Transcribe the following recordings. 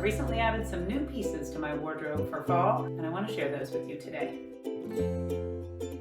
I recently added some new pieces to my wardrobe for fall, and I want to share those with you today.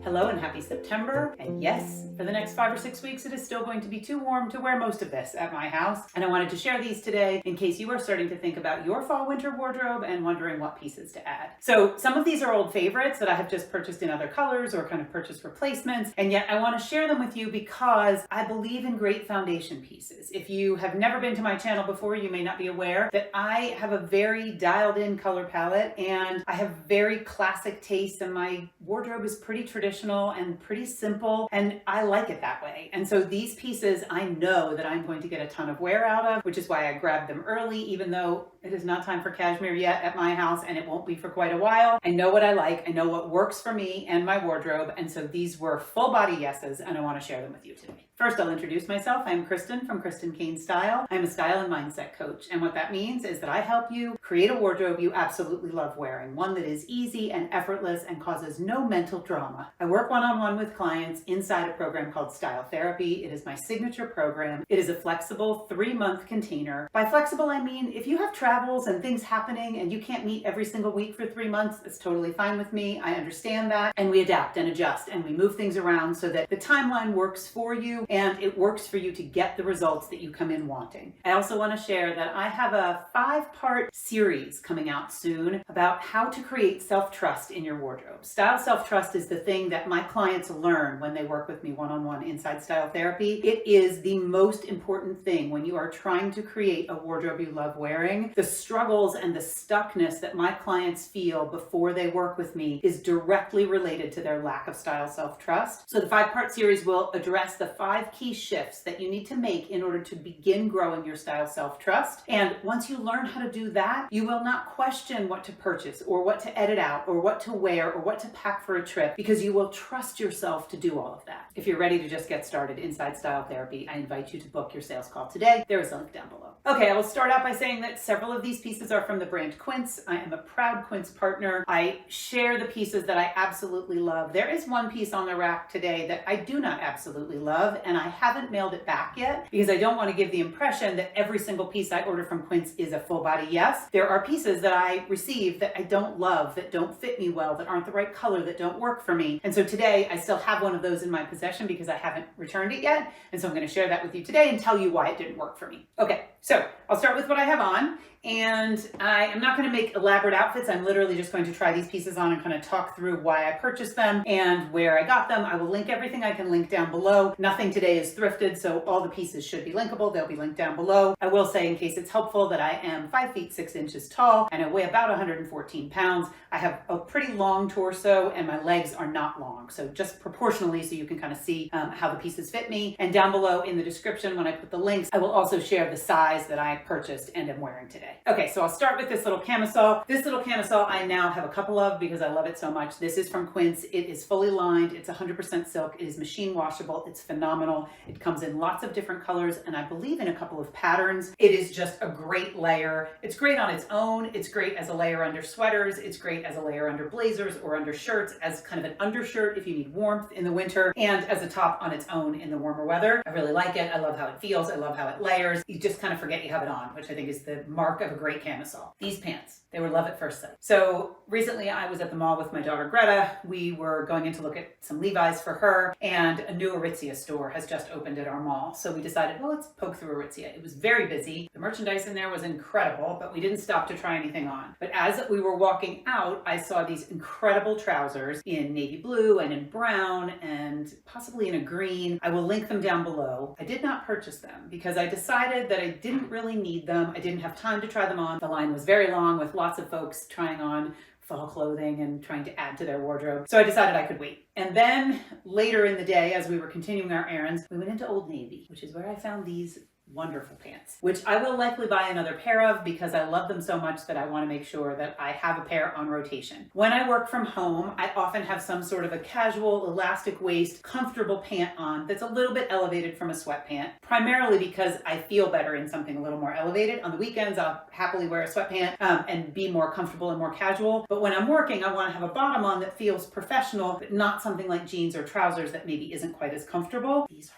Hello and happy September. And yes, for the next 5 or 6 weeks, it is still going to be too warm to wear most of this at my house. And I wanted to share these today in case you are starting to think about your fall winter wardrobe and wondering what pieces to add. So some of these are old favorites that I have just purchased in other colors or kind of purchased replacements. And yet I want to share them with you because I believe in great foundation pieces. If you have never been to my channel before, you may not be aware that I have a very dialed in color palette and I have very classic tastes, and my wardrobe is pretty traditional and pretty simple, and I like it that way. And so these pieces I know that I'm going to get a ton of wear out of, which is why I grabbed them early, even though it is not time for cashmere yet at my house, and it won't be for quite a while. I know what I like, I know what works for me and my wardrobe, and so these were full body yeses, and I want to share them with you today. First, I'll introduce myself. I'm Kristen from Kristen Kane Style. I'm a style and mindset coach, and what that means is that I help you create a wardrobe you absolutely love wearing, one that is easy and effortless and causes no mental drama. I work one-on-one with clients inside a program called Style Therapy. It is my signature program. It is a flexible 3-month container. By flexible, I mean if you have travels and things happening and you can't meet every single week for 3 months, that's totally fine with me. I understand that, and we adapt and adjust and we move things around so that the timeline works for you and it works for you to get the results that you come in wanting. I also want to share that I have a 5-part series coming out soon about how to create self-trust in your wardrobe. Style self-trust is the thing that my clients learn when they work with me one-on-one inside Style Therapy. It is the most important thing when you are trying to create a wardrobe you love wearing. The struggles and the stuckness that my clients feel before they work with me is directly related to their lack of style self-trust. So the 5-part series will address the 5 key shifts that you need to make in order to begin growing your style self-trust. And once you learn how to do that, you will not question what to purchase or what to edit out or what to wear or what to pack for a trip, because you will trust yourself to do all of that. If you're ready to just get started inside Style Therapy, I invite you to book your sales call today. There is a link down below. Okay, I will start out by saying that several of these pieces are from the brand Quince. I am a proud Quince partner. I share the pieces that I absolutely love. There is one piece on the rack today that I do not absolutely love, and I haven't mailed it back yet because I don't want to give the impression that every single piece I order from Quince is a full body yes. There are pieces that I receive that I don't love, that don't fit me well, that aren't the right color, that don't work for me. And so today I still have one of those in my possession because I haven't returned it yet. And so I'm going to share that with you today and tell you why it didn't work for me. Okay, so I'll start with what I have on. And I am not going to make elaborate outfits. I'm literally just going to try these pieces on and kind of talk through why I purchased them and where I got them. I will link everything I can link down below. Nothing today is thrifted, so all the pieces should be linkable. They'll be linked down below. I will say, in case it's helpful, that I am 5 feet 6 inches tall and I weigh about 114 pounds. I have a pretty long torso and my legs are not long, so just proportionally, so you can kind of see how the pieces fit me. And down below in the description, when I put the links, I will also share the size that I purchased and am wearing today. Okay, so I'll start with this little camisole. This little camisole I now have a couple of because I love it so much. This is from Quince. It is fully lined. It's 100% silk. It is machine washable. It's phenomenal. It comes in lots of different colors and I believe in a couple of patterns. It is just a great layer. It's great on its own. It's great as a layer under sweaters. It's great as a layer under blazers or under shirts, as kind of an undershirt if you need warmth in the winter, and as a top on its own in the warmer weather. I really like it. I love how it feels. I love how it layers. You just kind of forget you have it on, which I think is the mark of a great camisole. These pants, they were love at first sight. So recently I was at the mall with my daughter Greta. We were going in to look at some Levi's for her, and a new Aritzia store has just opened at our mall. So we decided, well, let's poke through Aritzia. It was very busy. The merchandise in there was incredible, but we didn't stop to try anything on. But as we were walking out, I saw these incredible trousers in navy blue and in brown and possibly in a green. I will link them down below. I did not purchase them because I decided that I didn't really need them. I didn't have time to try them on. The line was very long with lots of folks trying on fall clothing and trying to add to their wardrobe. So I decided I could wait. And then later in the day, as we were continuing our errands, we went into Old Navy, which is where I found these wonderful pants, which I will likely buy another pair of because I love them so much that I want to make sure that I have a pair on rotation. When I work from home, I often have some sort of a casual, elastic waist, comfortable pant on that's a little bit elevated from a sweatpant, primarily because I feel better in something a little more elevated. On the weekends, I'll happily wear a sweatpant and be more comfortable and more casual. But when I'm working, I want to have a bottom on that feels professional, but not something like jeans or trousers that maybe isn't quite as comfortable. These are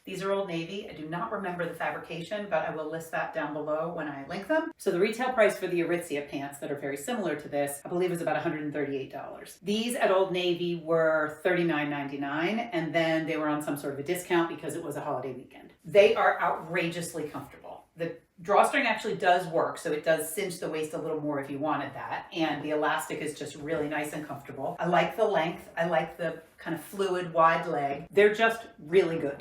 These are Old Navy. I do not remember the fabrication, but I will list that down below when I link them. So the retail price for the Aritzia pants that are very similar to this, I believe, is about $138. These at Old Navy were $39.99, and then they were on some sort of a discount because it was a holiday weekend. They are outrageously comfortable. The drawstring actually does work, so it does cinch the waist a little more if you wanted that, and the elastic is just really nice and comfortable. I like the length. I like the kind of fluid wide leg. They're just really good.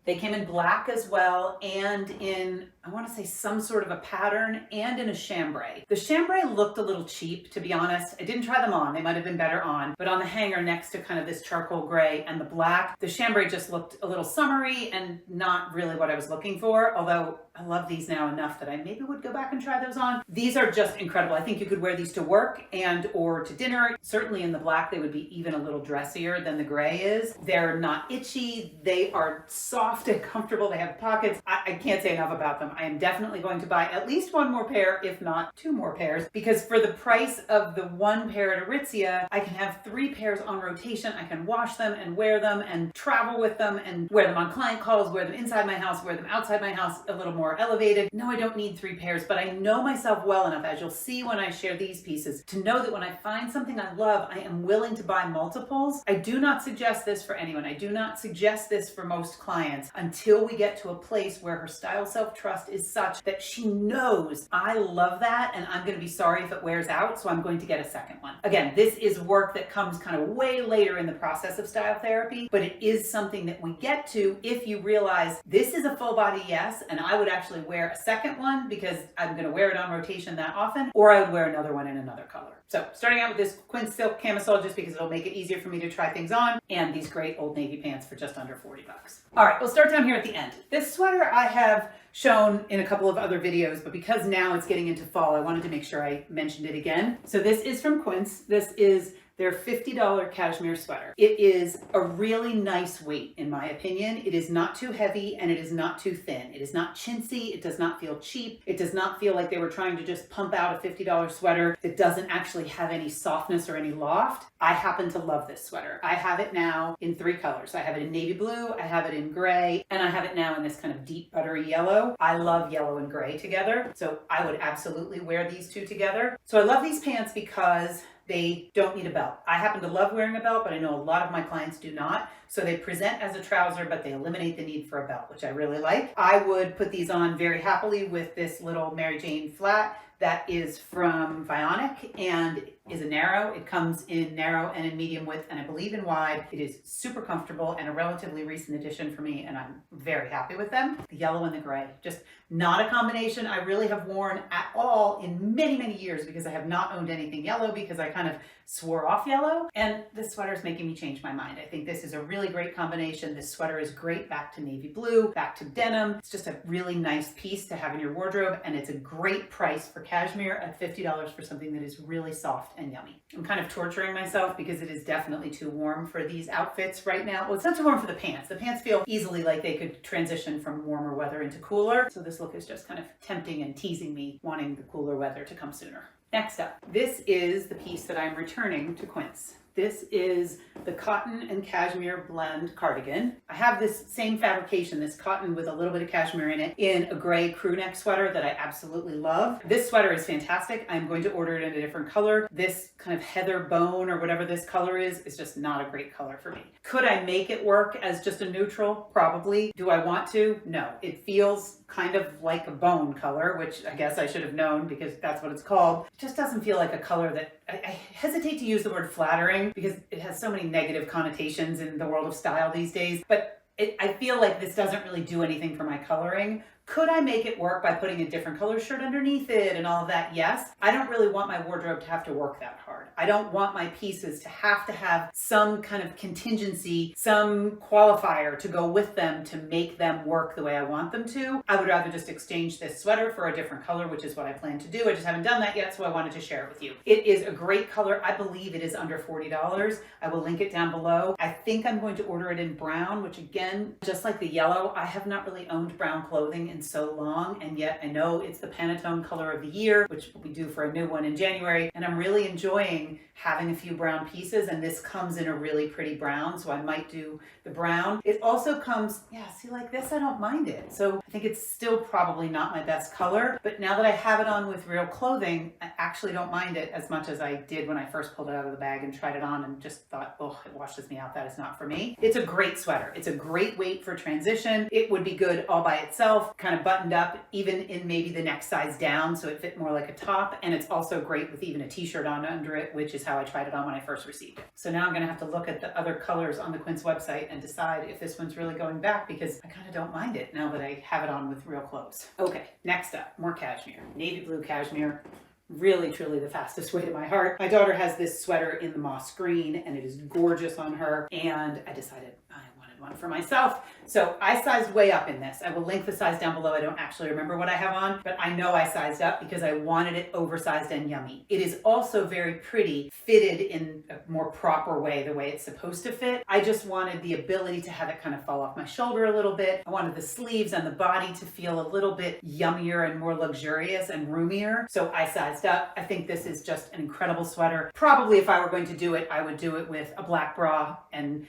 They came in black as well, and in, I want to say, some sort of a pattern, and in a chambray. The chambray looked a little cheap, to be honest. I didn't try them on. They might have been better on, but on the hanger next to kind of this charcoal gray and the black, the chambray just looked a little summery and not really what I was looking for, although I love these now enough that I maybe would go back and try those on. These are just incredible. I think you could wear these to work and or to dinner. Certainly in the black, they would be even a little dressier than the gray is. They're not itchy. They are soft and comfortable. They have pockets. I can't say enough about them. I am definitely going to buy at least one more pair, if not two more pairs, because for the price of the one pair at Aritzia, I can have 3 pairs on rotation. I can wash them and wear them and travel with them and wear them on client calls, wear them inside my house, wear them outside my house a little more elevated. No, I don't need 3 pairs, but I know myself well enough, as you'll see when I share these pieces, to know that when I find something I love, I am willing to buy multiples. I do not suggest this for anyone. I do not suggest this for most clients until we get to a place where her style self-trust is such that she knows I love that and I'm going to be sorry if it wears out, so I'm going to get a second one. Again, this is work that comes kind of way later in the process of style therapy, but it is something that we get to if you realize this is a full body yes, and I would actually wear a second one because I'm going to wear it on rotation that often, or I would wear another one in another color. So starting out with this quince silk camisole just because it'll make it easier for me to try things on, and these great Old Navy pants for just under 40 bucks. All right, we'll start down here at the end. This sweater I have shown in a couple of other videos, but because now it's getting into fall, I wanted to make sure I mentioned it again. So this is from Quince. This is their $50 cashmere sweater. It is a really nice weight, in my opinion. It is not too heavy and it is not too thin. It is not chintzy. It does not feel cheap. It does not feel like they were trying to just pump out a $50 sweater that doesn't actually have any softness or any loft. I happen to love this sweater. I have it now in 3 colors. I have it in navy blue, I have it in gray, and I have it now in this kind of deep buttery yellow. I love yellow and gray together, so I would absolutely wear these two together. So I love these pants because they don't need a belt. I happen to love wearing a belt, but I know a lot of my clients do not. So they present as a trouser, but they eliminate the need for a belt, which I really like. I would put these on very happily with this little Mary Jane flat that is from Vionic and is a narrow. It comes in narrow and in medium width, and I believe in wide. It is super comfortable and a relatively recent addition for me, and I'm very happy with them. The yellow and the gray, just not a combination I really have worn at all in many, many years because I have not owned anything yellow because I kind of swore off yellow, and this sweater is making me change my mind. I think this is a really great combination. This sweater is great back to navy blue, back to denim. It's just a really nice piece to have in your wardrobe, and it's a great price for cashmere at $50 for something that is really soft and yummy. I'm kind of torturing myself because it is definitely too warm for these outfits right now. Well, it's not too warm for the pants. The pants feel easily like they could transition from warmer weather into cooler. So this look is just kind of tempting and teasing me, wanting the cooler weather to come sooner. Next up, this is the piece that I'm returning to Quince. This is the cotton and cashmere blend cardigan. I have this same fabrication, this cotton with a little bit of cashmere in it, in a gray crew neck sweater that I absolutely love. This sweater is fantastic. I'm going to order it in a different color. This kind of heather bone or whatever this color is just not a great color for me. Could I make it work as just a neutral? Probably. Do I want to? No. It feels kind of like a bone color, which I guess I should have known because that's what it's called. It just doesn't feel like a color that I hesitate to use the word flattering because it has so many negative connotations in the world of style these days, but I feel like this doesn't really do anything for my coloring. Could I make it work by putting a different color shirt underneath it and all of that? Yes. I don't really want my wardrobe to have to work that hard. I don't want my pieces to have some kind of contingency, some qualifier to go with them to make them work the way I want them to. I would rather just exchange this sweater for a different color, which is what I plan to do. I just haven't done that yet, so I wanted to share it with you. It is a great color. I believe it is under $40. I will link it down below. I think I'm going to order it in brown, which again, just like the yellow, I have not really owned brown clothing in so long, and yet I know it's the Pantone color of the year, which we do for a new one in January, and I'm really enjoying having a few brown pieces, and this comes in a really pretty brown, so I might do the brown. It also comes, yeah, see, like this, I don't mind it. So I think it's still probably not my best color, but now that I have it on with real clothing, I actually don't mind it as much as I did when I first pulled it out of the bag and tried it on and just thought, oh, it washes me out. That is not for me. It's a great sweater. It's a great weight for transition. It would be good all by itself, kind of buttoned up, even in maybe the next size down, so it fit more like a top. And it's also great with even a t-shirt on under it, which is how I tried it on when I first received it. So now I'm gonna have to look at the other colors on the Quince website and decide if this one's really going back, because I kind of don't mind it now that I have it on with real clothes. Okay, next up, more cashmere. Navy blue cashmere. Really, truly the fastest way to my heart. My daughter has this sweater in the moss green and it is gorgeous on her, and I decided I wanted one for myself. So I sized way up in this. I will link the size down below. I don't actually remember what I have on, but I know I sized up because I wanted it oversized and yummy. It is also very pretty, fitted in a more proper way, the way it's supposed to fit. I just wanted the ability to have it kind of fall off my shoulder a little bit. I wanted the sleeves and the body to feel a little bit yummier and more luxurious and roomier. So I sized up. I think this is just an incredible sweater. Probably if I were going to do it, I would do it with a black bra and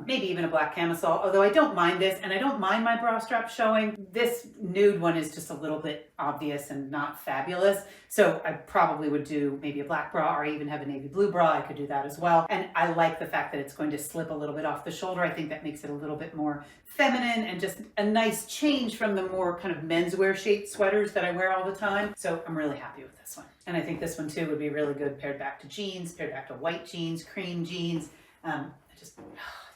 maybe even a black camisole, although I don't mind this, and I don't mind my bra strap showing. This nude one is just a little bit obvious and not fabulous, so I probably would do maybe a black bra, or even have a navy blue bra. I could do that as well. And I like the fact that it's going to slip a little bit off the shoulder. I think that makes it a little bit more feminine and just a nice change from the more kind of menswear shaped sweaters that I wear all the time. So I'm really happy with this one. And I think this one too would be really good paired back to jeans, paired back to white jeans, cream jeans. It's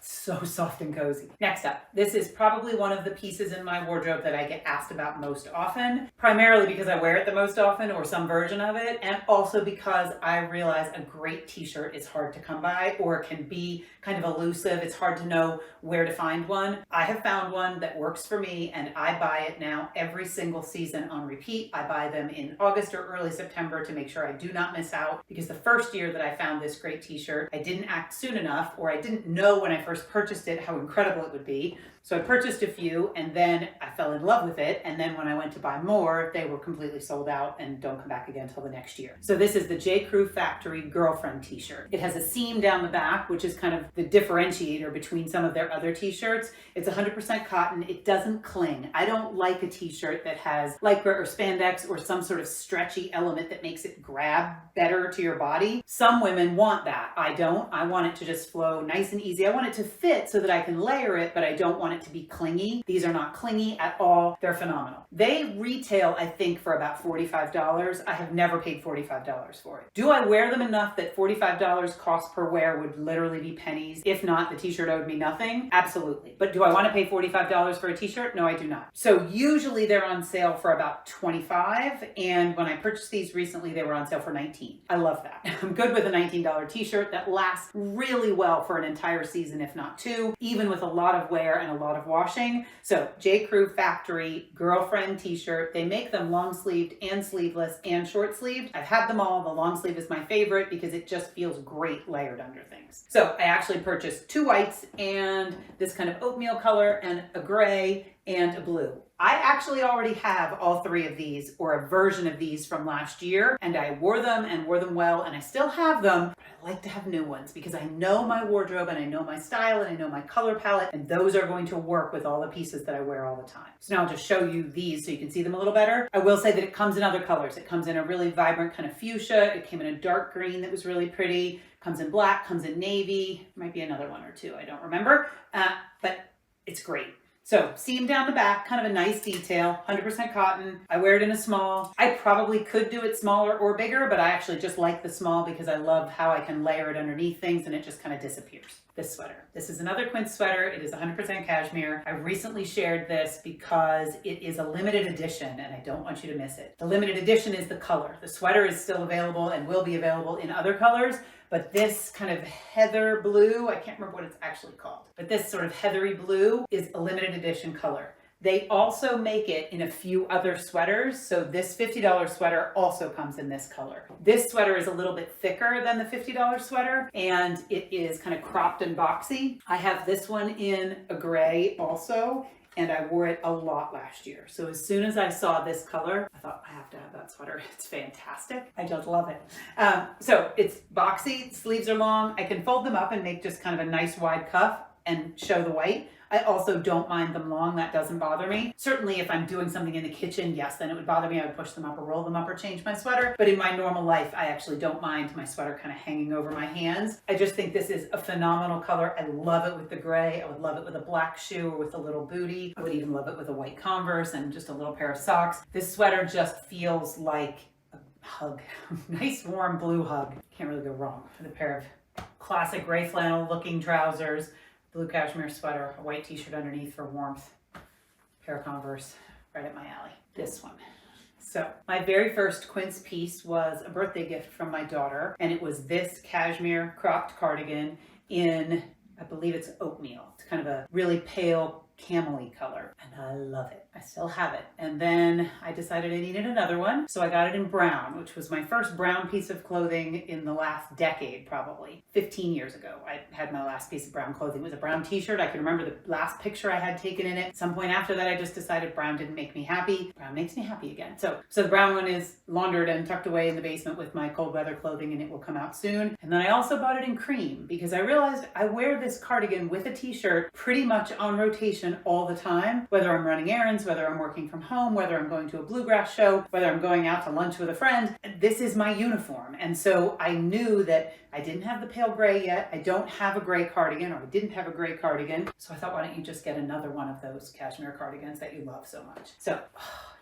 so soft and cozy. Next up, this is probably one of the pieces in my wardrobe that I get asked about most often, primarily because I wear it the most often, or some version of it, and also because I realize a great t-shirt is hard to come by, or can be kind of elusive. It's hard to know where to find one. I have found one that works for me, and I buy it now every single season on repeat. I buy them in August or early September to make sure I do not miss out, because the first year that I found this great t-shirt, I didn't act soon enough, or I didn't know when I first purchased it how incredible it would be. So I purchased a few, and then I fell in love with it, and then when I went to buy more, they were completely sold out and don't come back again until the next year. So this is the J. Crew Factory Girlfriend t-shirt. It has a seam down the back, which is kind of the differentiator between some of their other t-shirts. It's 100% cotton. It doesn't cling. I don't like a t-shirt that has lycra or spandex or some sort of stretchy element that makes it grab better to your body. Some women want that. I don't. I want it to just flow nice and easy. I want it to fit so that I can layer it, but I don't want it to be clingy. These are not clingy at all. They're phenomenal. They retail, I think, for about $45. I have never paid $45 for it. Do I wear them enough that $45 cost per wear would literally be pennies? If not, the t-shirt owed me nothing? Absolutely. But do I want to pay $45 for a t-shirt? No, I do not. So usually they're on sale for about $25, and when I purchased these recently, they were on sale for $19. I love that. I'm good with a $19 t-shirt that lasts really well for an entire season, if not two, even with a lot of wear and a lot of washing. So J. Crew Factory Girlfriend t-shirt. They make them long sleeved and sleeveless and short sleeved. I've had them all. The long sleeve is my favorite because it just feels great layered under things. So I actually purchased two whites and this kind of oatmeal color and a gray and a blue. I actually already have all three of these, or a version of these from last year, and I wore them and wore them well, and I still have them, but I like to have new ones because I know my wardrobe and I know my style and I know my color palette, and those are going to work with all the pieces that I wear all the time. So now I'll just show you these so you can see them a little better. I will say that it comes in other colors. It comes in a really vibrant kind of fuchsia. It came in a dark green that was really pretty. Comes in black, comes in navy. Might be another one or two, I don't remember, but it's great. So seam down the back, kind of a nice detail, 100% cotton. I wear it in a small. I probably could do it smaller or bigger, but I actually just like the small because I love how I can layer it underneath things and it just kind of disappears. This sweater. This is another Quince sweater. It is 100% cashmere. I recently shared this because it is a limited edition and I don't want you to miss it. The limited edition is the color. The sweater is still available and will be available in other colors, but this kind of heather blue, I can't remember what it's actually called, but this sort of heathery blue is a limited edition color. They also make it in a few other sweaters, so this $50 sweater also comes in this color. This sweater is a little bit thicker than the $50 sweater, and it is kind of cropped and boxy. I have this one in a gray also, and I wore it a lot last year. So as soon as I saw this color, I thought I have to have that sweater. It's fantastic. I just love it. So it's boxy, sleeves are long. I can fold them up and make just kind of a nice wide cuff and show the white. I also don't mind them long. That doesn't bother me. Certainly if I'm doing something in the kitchen, yes, then it would bother me. I would push them up or roll them up or change my sweater. But in my normal life, I actually don't mind my sweater kind of hanging over my hands. I just think this is a phenomenal color. I love it with the gray. I would love it with a black shoe or with a little bootie. I would even love it with a white Converse and just a little pair of socks. This sweater just feels like a hug. Nice warm blue hug. Can't really go wrong with a pair of classic gray flannel looking trousers, blue cashmere sweater, a white t-shirt underneath for warmth, pair of Converse, right up my alley. This one. So my very first Quince piece was a birthday gift from my daughter, and it was this cashmere cropped cardigan in, I believe it's oatmeal. It's kind of a really pale camel-y color, and I love it. I still have it. And then I decided I needed another one, so I got it in brown, which was my first brown piece of clothing in the last decade, probably 15 years ago. I had my last piece of brown clothing. It was a brown t-shirt. I can remember the last picture I had taken in it. At some point after that, I just decided brown didn't make me happy. Brown makes me happy again. So the brown one is laundered and tucked away in the basement with my cold weather clothing, and it will come out soon. And then I also bought it in cream because I realized I wear this cardigan with a t-shirt pretty much on rotation all the time, whether I'm running errands, whether I'm working from home, whether I'm going to a bluegrass show, whether I'm going out to lunch with a friend. This is my uniform. And so I knew that I didn't have the pale gray yet. I don't have a gray cardigan, or I didn't have a gray cardigan. So I thought, why don't you just get another one of those cashmere cardigans that you love so much? So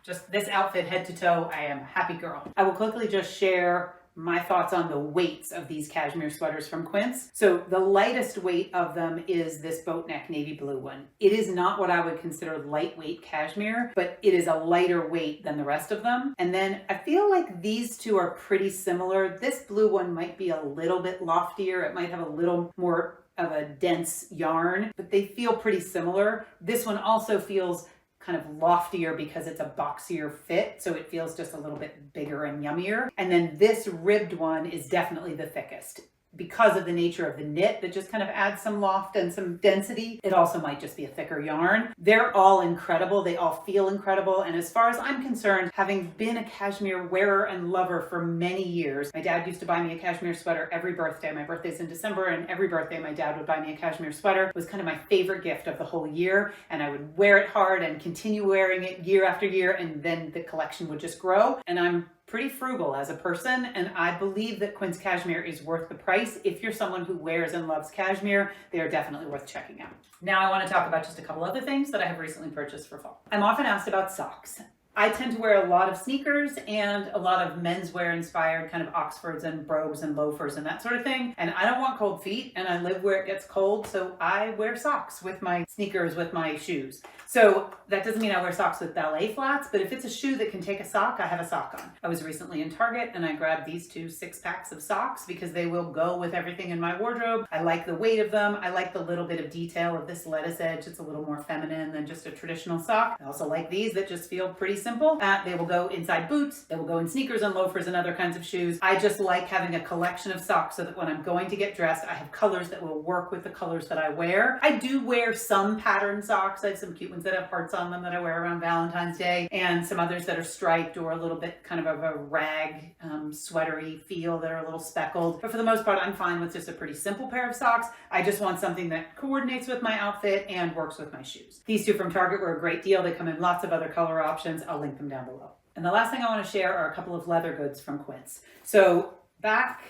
just this outfit head to toe, I am a happy girl. I will quickly just share my thoughts on the weights of these cashmere sweaters from Quince. So the lightest weight of them is this boat neck navy blue one. It is not what I would consider lightweight cashmere, but it is a lighter weight than the rest of them. And then I feel like these two are pretty similar. This blue one might be a little bit loftier. It might have a little more of a dense yarn, but they feel pretty similar. This one also feels kind of loftier because it's a boxier fit, so it feels just a little bit bigger and yummier. And then this ribbed one is definitely the thickest. Because of the nature of the knit that just kind of adds some loft and some density, it also might just be a thicker yarn. They're all incredible. They all feel incredible. And as far as I'm concerned, having been a cashmere wearer and lover for many years, my dad used to buy me a cashmere sweater every birthday. My birthday's in December, and every birthday my dad would buy me a cashmere sweater. It was kind of my favorite gift of the whole year, and I would wear it hard and continue wearing it year after year, and then the collection would just grow. And I'm pretty frugal as a person, and I believe that Quince Cashmere is worth the price. If you're someone who wears and loves cashmere, they are definitely worth checking out. Now I want to talk about just a couple other things that I have recently purchased for fall. I'm often asked about socks. I tend to wear a lot of sneakers and a lot of menswear inspired kind of Oxfords and brogues and loafers and that sort of thing. And I don't want cold feet, and I live where it gets cold, so I wear socks with my sneakers, with my shoes. So that doesn't mean I wear socks with ballet flats, but if it's a shoe that can take a sock, I have a sock on. I was recently in Target and I grabbed these two 6-packs of socks because they will go with everything in my wardrobe. I like the weight of them. I like the little bit of detail of this lettuce edge. It's a little more feminine than just a traditional sock. I also like these that just feel pretty simple. They will go inside boots. They will go in sneakers and loafers and other kinds of shoes. I just like having a collection of socks so that when I'm going to get dressed, I have colors that will work with the colors that I wear. I do wear some patterned socks. I have some cute ones that have hearts on them that I wear around Valentine's Day, and some others that are striped or a little bit kind of a rag sweatery feel that are a little speckled. But for the most part, I'm fine with just a pretty simple pair of socks. I just want something that coordinates with my outfit and works with my shoes. These two from Target were a great deal. They come in lots of other color options. I'll link them down below. And the last thing I want to share are a couple of leather goods from Quince. So back,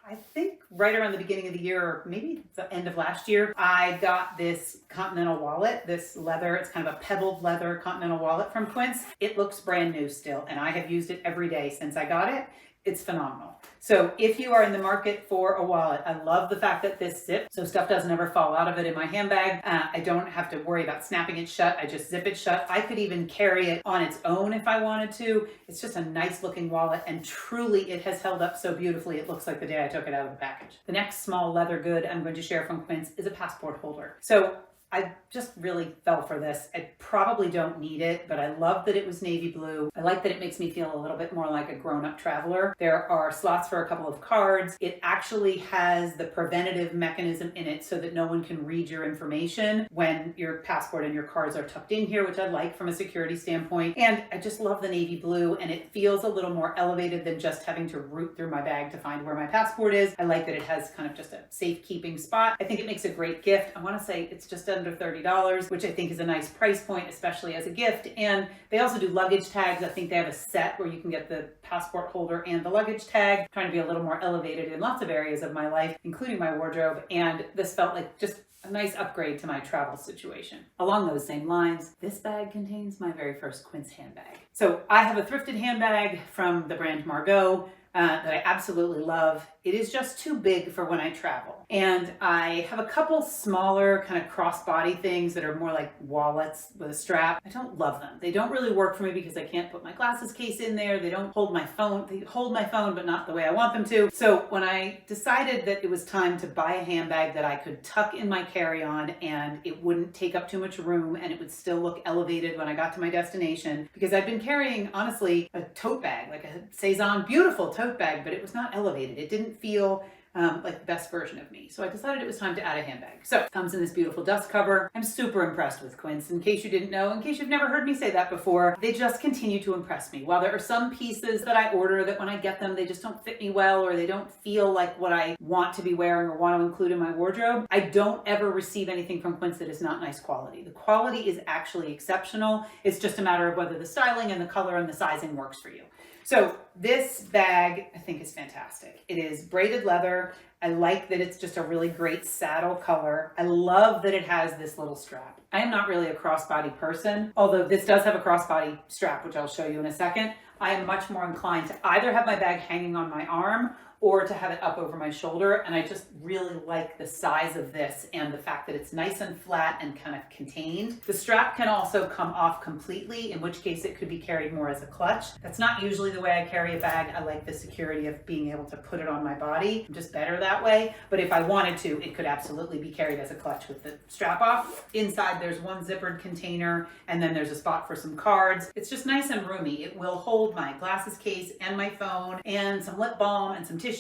I think right around the beginning of the year, or maybe the end of last year, I got this Continental wallet, this leather, it's kind of a pebbled leather Continental wallet from Quince. It looks brand new still, and I have used it every day since I got it. It's phenomenal. So if you are in the market for a wallet, I love the fact that this zips, so stuff doesn't ever fall out of it in my handbag. I don't have to worry about snapping it shut. I just zip it shut. I could even carry it on its own if I wanted to. It's just a nice looking wallet, and truly it has held up so beautifully. It looks like the day I took it out of the package. The next small leather good I'm going to share from Quince is a passport holder. So I just really fell for this. I probably don't need it, but I love that it was navy blue. I like that it makes me feel a little bit more like a grown-up traveler. There are slots for a couple of cards. It actually has the preventative mechanism in it so that no one can read your information when your passport and your cards are tucked in here, which I like from a security standpoint. And I just love the navy blue, and it feels a little more elevated than just having to root through my bag to find where my passport is. I like that it has kind of just a safekeeping spot. I think it makes a great gift. I want to say it's just under $30, which I think is a nice price point, especially as a gift. And they also do luggage tags. I think they have a set where you can get the passport holder and the luggage tag. I'm trying to be a little more elevated in lots of areas of my life, including my wardrobe. And this felt like just a nice upgrade to my travel situation. Along those same lines, this bag contains my very first Quince handbag. So I have a thrifted handbag from the brand Margot that I absolutely love. It is just too big for when I travel. And I have a couple smaller kind of crossbody things that are more like wallets with a strap. I don't love them. They don't really work for me because I can't put my glasses case in there. They don't hold my phone. They hold my phone, but not the way I want them to. So when I decided that it was time to buy a handbag that I could tuck in my carry-on and it wouldn't take up too much room and it would still look elevated when I got to my destination, because I've been carrying, honestly, a tote bag, like a Cezanne beautiful tote bag, but it was not elevated. It didn't feel like the best version of me. So I decided it was time to add a handbag. So it comes in this beautiful dust cover. I'm super impressed with Quince. In case you didn't know, in case you've never heard me say that before, they just continue to impress me. While there are some pieces that I order that when I get them, they just don't fit me well, or they don't feel like what I want to be wearing or want to include in my wardrobe, I don't ever receive anything from Quince that is not nice quality. The quality is actually exceptional. It's just a matter of whether the styling and the color and the sizing works for you. So this bag, I think, is fantastic. It is braided leather. I like that it's just a really great saddle color. I love that it has this little strap. I am not really a crossbody person, although this does have a crossbody strap, which I'll show you in a second. I am much more inclined to either have my bag hanging on my arm or to have it up over my shoulder. And I just really like the size of this and the fact that it's nice and flat and kind of contained. The strap can also come off completely, in which case it could be carried more as a clutch. That's not usually the way I carry a bag. I like the security of being able to put it on my body. I'm just better that way. But if I wanted to, it could absolutely be carried as a clutch with the strap off. Inside there's one zippered container, and then there's a spot for some cards. It's just nice and roomy. It will hold my glasses case and my phone and some lip balm and some tissues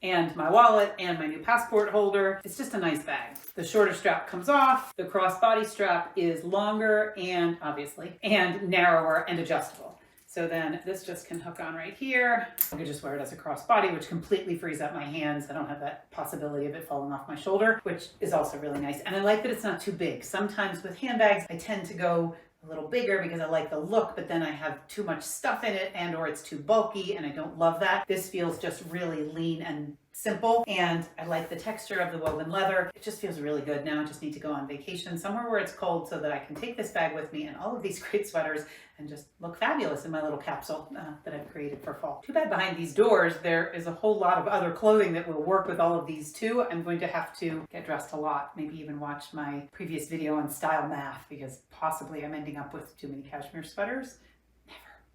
and my wallet and my new passport holder. It's just a nice bag. The shorter strap comes off. The crossbody strap is longer and narrower and adjustable. So then this just can hook on right here. I could just wear it as a crossbody, which completely frees up my hands. I don't have that possibility of it falling off my shoulder, which is also really nice. And I like that it's not too big. Sometimes with handbags, I tend to go a little bigger because I like the look, but then I have too much stuff in it and or it's too bulky and I don't love that. This feels just really lean and simple, and I like the texture of the woven leather. It just feels really good. Now I just need to go on vacation somewhere where it's cold so that I can take this bag with me and all of these great sweaters and just look fabulous in my little capsule that I've created for fall. Too bad behind these doors there is a whole lot of other clothing that will work with all of these too. I'm going to have to get dressed a lot, maybe even watch my previous video on style math, because possibly I'm ending up with too many cashmere sweaters.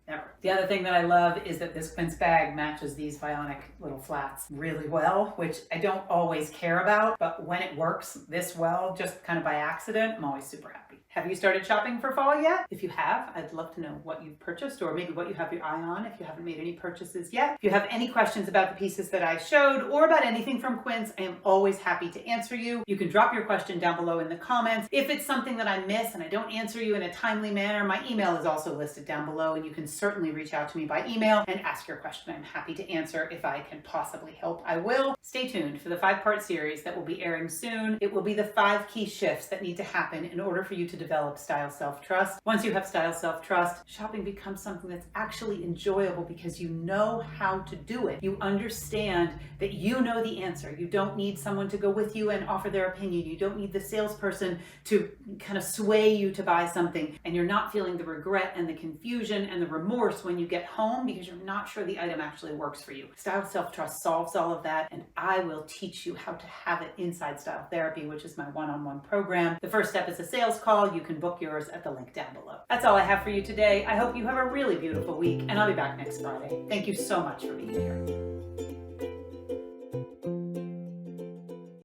Never. The other thing that I love is that this Quince bag matches these bionic little flats really well, which I don't always care about, but when it works this well, just kind of by accident, I'm always super happy. Have you started shopping for fall yet? If you have, I'd love to know what you've purchased or maybe what you have your eye on if you haven't made any purchases yet. If you have any questions about the pieces that I showed or about anything from Quince, I am always happy to answer you. You can drop your question down below in the comments. If it's something that I miss and I don't answer you in a timely manner, my email is also listed down below, and you can certainly reach out to me by email and ask your question. I'm happy to answer. If I can possibly help, I will. Stay tuned for the 5-part series that will be airing soon. It will be the 5 key shifts that need to happen in order for you to develop style self-trust. Once you have style self-trust, shopping becomes something that's actually enjoyable because you know how to do it. You understand that you know the answer. You don't need someone to go with you and offer their opinion. You don't need the salesperson to kind of sway you to buy something, and you're not feeling the regret and the confusion and the remorse when you get home because you're not sure the item actually works for you. Style self-trust solves all of that, and I will teach you how to have it inside Style Therapy, which is my one-on-one program. The first step is a sales call. You can book yours at the link down below. That's all I have for you today. I hope you have a really beautiful week, and I'll be back next Friday. Thank you so much for being here.